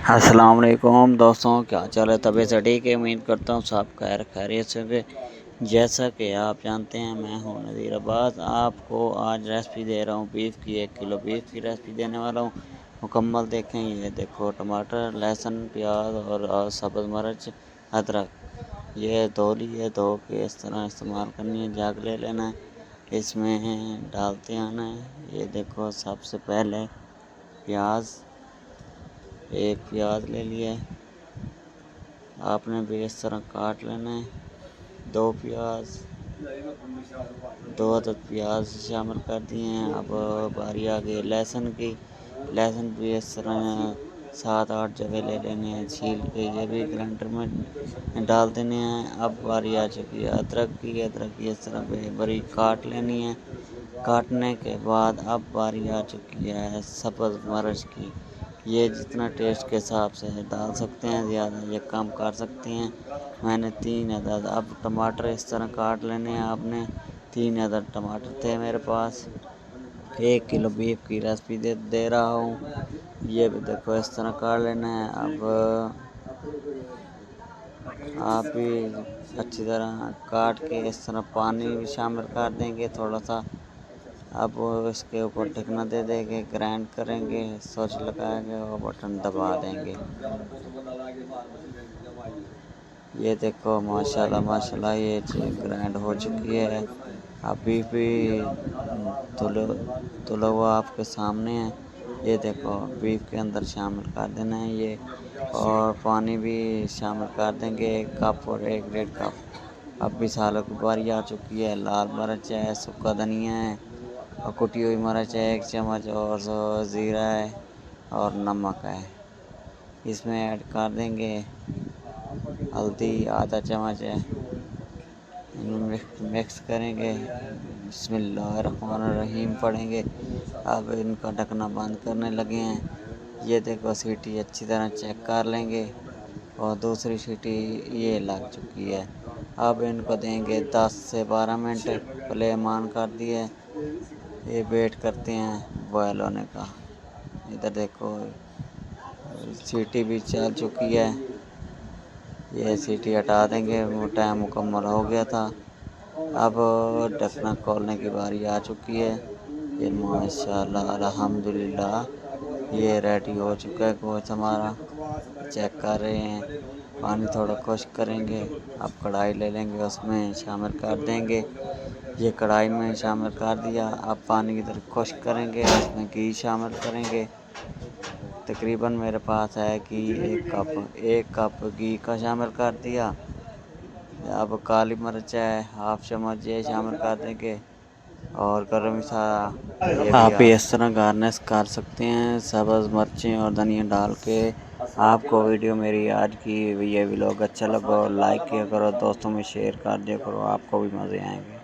अस्सलाम वालेकुम दोस्तों, क्या चाल है? तबीयत से ठीक है? उम्मीद करता हूँ सब खैर खैरियत से होंगे। जैसा कि आप जानते हैं, मैं हूँ नज़ीर अब्बास। आपको आज रेसिपी दे रहा हूँ बीफ की। 1 किलो बीफ की रेसिपी देने वाला हूँ। मुकम्मल देखें। ये देखो, टमाटर, लहसुन, प्याज और सब्ज़ मिर्च, अदरक ये धो लिए। धो के इस तरह इस्तेमाल करनी है। जग ले लेना है, इसमें डालते आना है। ये देखो, सबसे पहले प्याज, एक प्याज ले लिया है, आपने भी इस तरह काट लेना है। 2 प्याज, 2 अदद प्याज शामिल कर दिए हैं। अब बारी आ गई लहसुन की। लहसुन भी इस तरह 7-8 जगह ले लेने हैं, छील के ये भी ग्राइंडर में डाल देने हैं। अब बारी आ चुकी है अदरक की। अदरक की इस तरह बारीक काट लेनी है। काटने के बाद अब बारी आ चुकी है सब्ज़ मिर्च की। ये जितना टेस्ट के हिसाब से डाल सकते हैं, ज़्यादा या कम कर सकते हैं। मैंने 3 अदद। अब टमाटर इस तरह काट लेने हैं आपने। 3 अदद टमाटर थे मेरे पास। 1 किलो बीफ की रेसिपी दे रहा हूँ। ये भी देखो, इस तरह काट लेना है। अब आप भी अच्छी तरह काट के इस तरह पानी भी शामिल कर देंगे थोड़ा सा। अब इसके ऊपर ढकना दे देंगे, ग्राइंड करेंगे, स्विच लगाएंगे और बटन दबा देंगे। ये देखो, माशाल्लाह माशाल्लाह ये ग्राइंड हो चुकी है। अभी भी तुला हुआ आपके सामने है। ये देखो, बीफ के अंदर शामिल कर देना है ये, और पानी भी शामिल कर देंगे 1 कप और 1 डेढ़ कप। अब मिसालों की बारी आ चुकी है। लाल मिर्च है, सूखा धनिया है और कुटी हुई मिर्च है 1 चम्मच, और ज़ीरा है और नमक है। इसमें ऐड कर देंगे हल्दी आधा चम्मच है। इन्हें मिक्स करेंगे। बिस्मिल्लाहिर्रहमानिर्रहीम पढ़ेंगे। अब इनका ढकना बंद करने लगे हैं। ये देखो, सीटी अच्छी तरह चेक कर लेंगे और दूसरी सीटी ये लग चुकी है। अब इनको देंगे 10 से 12 मिनट। फ्लेम ऑन कर दिए। ये वेट करते हैं बॉयल होने का। इधर देखो, सीटी भी चल चुकी है। ये सीटी हटा देंगे, वो टाइम मुकम्मल हो गया था। अब ढक्कन खोलने की बारी आ चुकी है। ये माशाल्लाह अल्हम्दुलिल्लाह ये रेडी हो चुका है गोश्त हमारा। चेक कर रहे हैं। पानी थोड़ा खुश्क करेंगे। अब कढ़ाई ले लेंगे, उसमें शामिल कर देंगे। ये कढ़ाई में शामिल कर दिया। अब पानी की तरफ खुश्क करेंगे, उसमें घी शामिल करेंगे। तकरीबन मेरे पास है कि 1 कप घी का शामिल कर दिया। अब काली मिर्च है हाफ चम्मच, ये शामिल कर देंगे, और गरम मसाला ये भी आप इस तरह गार्निश कर सकते हैं सब्ज़ मिर्चें और धनिया डाल के। आपको वीडियो मेरी आज की ये व्लॉग अच्छा लगा, लाइक किया करो, दोस्तों में शेयर कर दिया करो, आपको भी मज़े आएंगे।